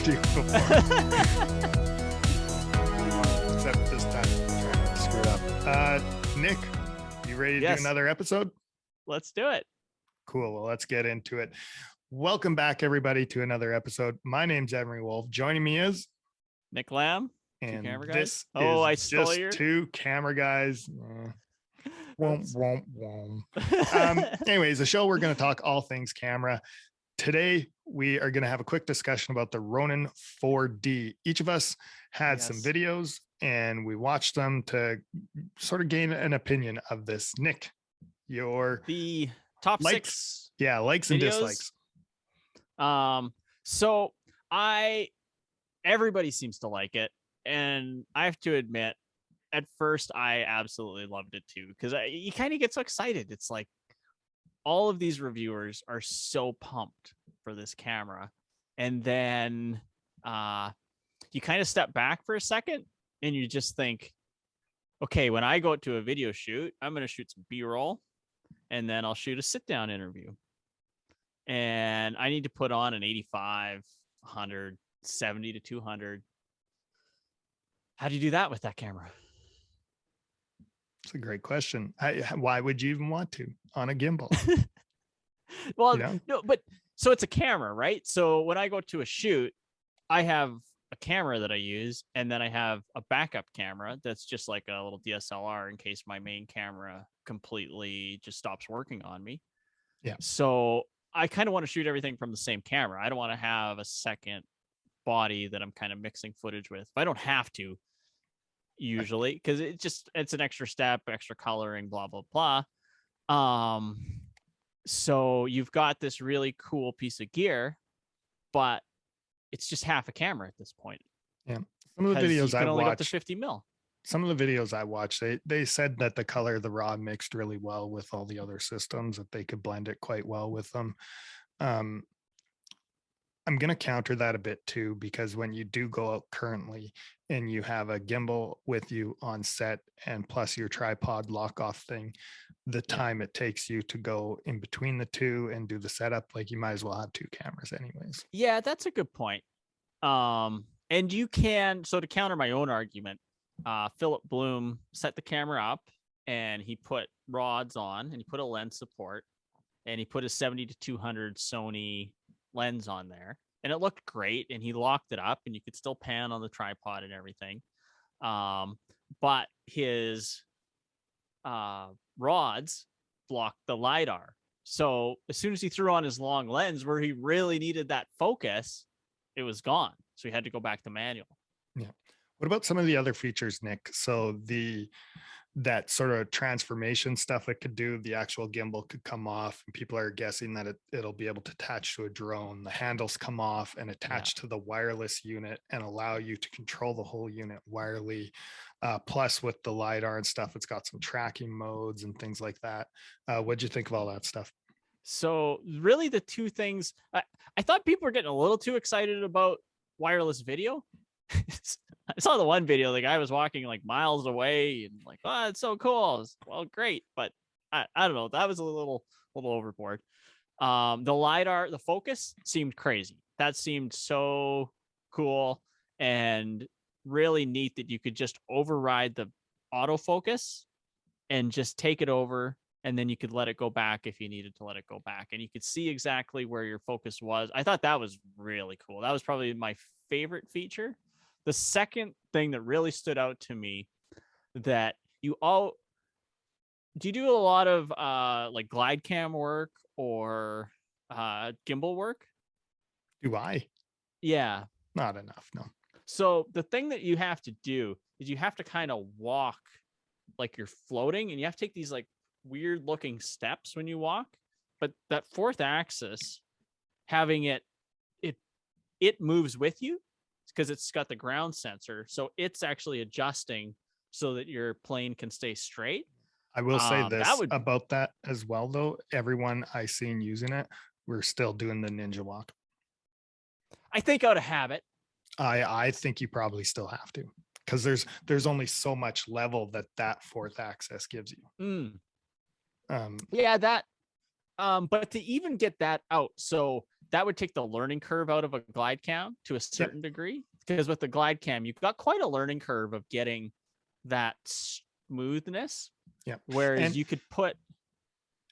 to before. Except this time, I'm trying not to screw it up. Nick, you ready to do another episode? Let's do it. Cool. Well, let's get into it. Welcome back, everybody, to another episode. My name's Emery Wolf. Joining me is Nick Lamb. And camera this guys. is I stole just your... two camera guys. Anyways, the show, we're going to talk all things camera. Today, we are going to have a quick discussion about the Ronin 4D. Each of us had some videos and we watched them to sort of gain an opinion of this. Nick, the top likes, 6 likes videos. And dislikes. So everybody seems to like it, and I have to admit, at first I absolutely loved it too, because you kind of get so excited. It's like all of these reviewers are so pumped for this camera, and then you kind of step back for a second and you just think, okay, when I go to a video shoot, I'm going to shoot some B-roll, and then I'll shoot a sit-down interview, and I need to put on an 85, 100, 70 to 200. How do you do that with that camera? It's a great question. Why would you even want to on a gimbal? Well, no, but so it's a camera, right? So when I go to a shoot, I have a camera that I use, and then I have a backup camera that's just like a little DSLR in case my main camera completely just stops working on me. Yeah. So I kind of want to shoot everything from the same camera. I don't want to have a second body that I'm kind of mixing footage with. But I don't have to usually, because it's an extra step, extra coloring, blah, blah, blah. So you've got this really cool piece of gear, but it's just half a camera at this point. Yeah. Some of the videos I watched, watched, up to 50 mil. Some of the videos I watched, they said that the color of the raw mixed really well with all the other systems, that they could blend it quite well with them. I'm going to counter that a bit too, because when you do go out currently and you have a gimbal with you on set and plus your tripod lock off thing, the time it takes you to go in between the two and do the setup, like you might as well have two cameras anyways. Yeah, that's a good point. And you can, so to counter my own argument, Philip Bloom set the camera up and he put rods on and he put a lens support and he put a 70 to 200 Sony lens on there, and it looked great, and he locked it up and you could still pan on the tripod and everything. But his rods blocked the LiDAR. So as soon as he threw on his long lens where he really needed that focus, it was gone. So he had to go back to manual. Yeah. What about some of the other features, Nick? So that sort of transformation stuff it could do, the actual gimbal could come off, and people are guessing that it'll be able to attach to a drone. The handles come off and attach to the wireless unit and allow you to control the whole unit wirely. Plus with the LiDAR and stuff, it's got some tracking modes and things like that. What'd you think of all that stuff? So really the two things, I thought people were getting a little too excited about wireless video. I saw the one video, the guy was walking like miles away and like, oh, it's so cool. Well, great. But I don't know. That was a little overboard. The LiDAR, the focus seemed crazy. That seemed so cool and really neat that you could just override the autofocus and just take it over. And then you could let it go back if you needed to let it go back. And you could see exactly where your focus was. I thought that was really cool. That was probably my favorite feature. The second thing that really stood out to me, that do you do a lot of like glide cam work or gimbal work? Do I? Yeah. Not enough, no. So the thing that you have to do is you have to kind of walk like you're floating, and you have to take these like weird looking steps when you walk. But that fourth axis, having it moves with you, because it's got the ground sensor, so it's actually adjusting so that your plane can stay straight. I will say this about that as well, though. Everyone I seen using it, we're still doing the ninja walk. I think out of habit. I think you probably still have to, because there's only so much level that fourth axis gives you. Yeah, that. But to even get that out, so that would take the learning curve out of a glide cam to a Yep. certain degree, because with the glide cam, you've got quite a learning curve of getting that smoothness. Yeah. Whereas And you could put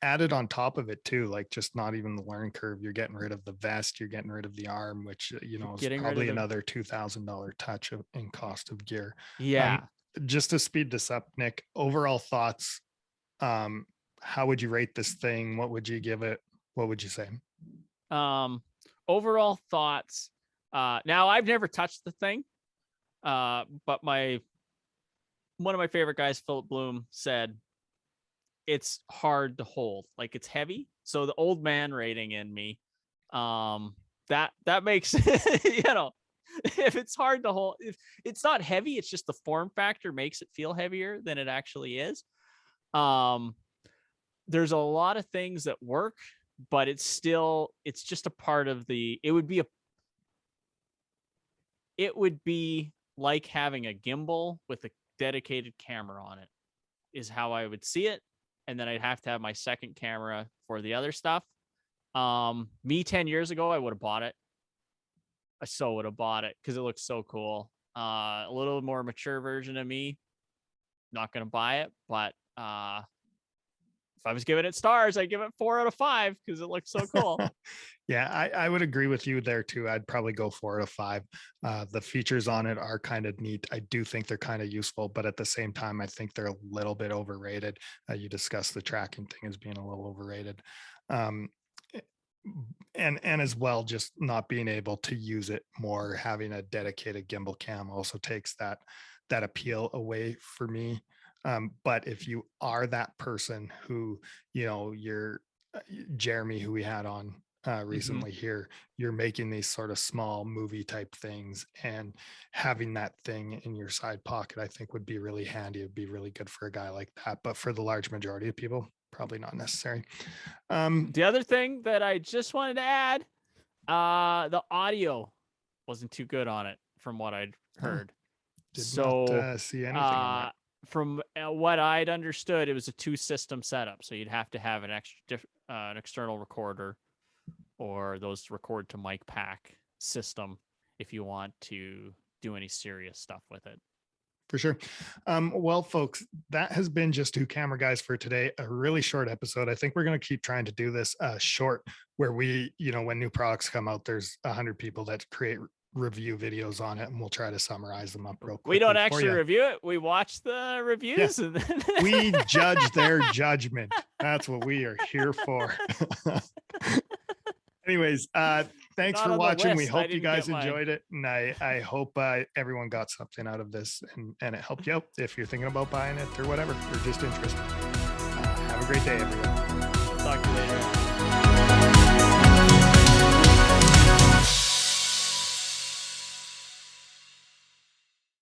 added on top of it too, like just not even the learning curve. You're getting rid of the vest, you're getting rid of the arm, which, you know, is getting rid of probably the another $2,000 touch in cost of gear. yeah. Just to speed this up, Nick, overall thoughts. How would you rate this thing? What would you give it? What would you say? Overall thoughts. Now I've never touched the thing. But one of my favorite guys, Philip Bloom, said it's hard to hold. Like, it's heavy. So the old man rating in me, that makes you know, if it's hard to hold, if it's not heavy, it's just the form factor makes it feel heavier than it actually is. There's a lot of things that work, but it's just a part of it would be like having a gimbal with a dedicated camera on it, is how I would see it. And then I'd have to have my second camera for the other stuff. Me 10 years ago, I would have bought it. I so would have bought it because it looks so cool. A little more mature version of me, not going to buy it. But if I was giving it stars, I'd give it 4 out of 5 because it looks so cool. Yeah, I would agree with you there too. I'd probably go 4 out of 5. The features on it are kind of neat. I do think they're kind of useful, but at the same time, I think they're a little bit overrated. You discussed the tracking thing as being a little overrated. And as well, just not being able to use it more, having a dedicated gimbal cam also takes that appeal away for me. But if you are that person who, you know, you're Jeremy, who we had on recently here, you're making these sort of small movie type things, and having that thing in your side pocket, I think would be really handy. It'd be really good for a guy like that. But for the large majority of people, probably not necessary. The other thing that I just wanted to add, the audio wasn't too good on it from what I'd heard. Did not see anything on that. From what I'd understood, it was a 2-system setup. So you'd have to have an an external recorder, or those record to mic pack system if you want to do any serious stuff with it. For sure. Well, folks, that has been just 2 camera guys for today. A really short episode. I think we're going to keep trying to do this short, where we, you know, when new products come out, there's 100 people that create review videos on it, and we'll try to summarize them up real quick. We don't actually review it. We watch the reviews. Yeah. And then we judge their judgment. That's what we are here for. Anyways, thanks Not for on the watching. We list. I hope you didn't get guys mine. enjoyed it, and I hope everyone got something out of this, and it helped you out if you're thinking about buying it or whatever, or just interested. Have a great day, everyone. Talk to you later.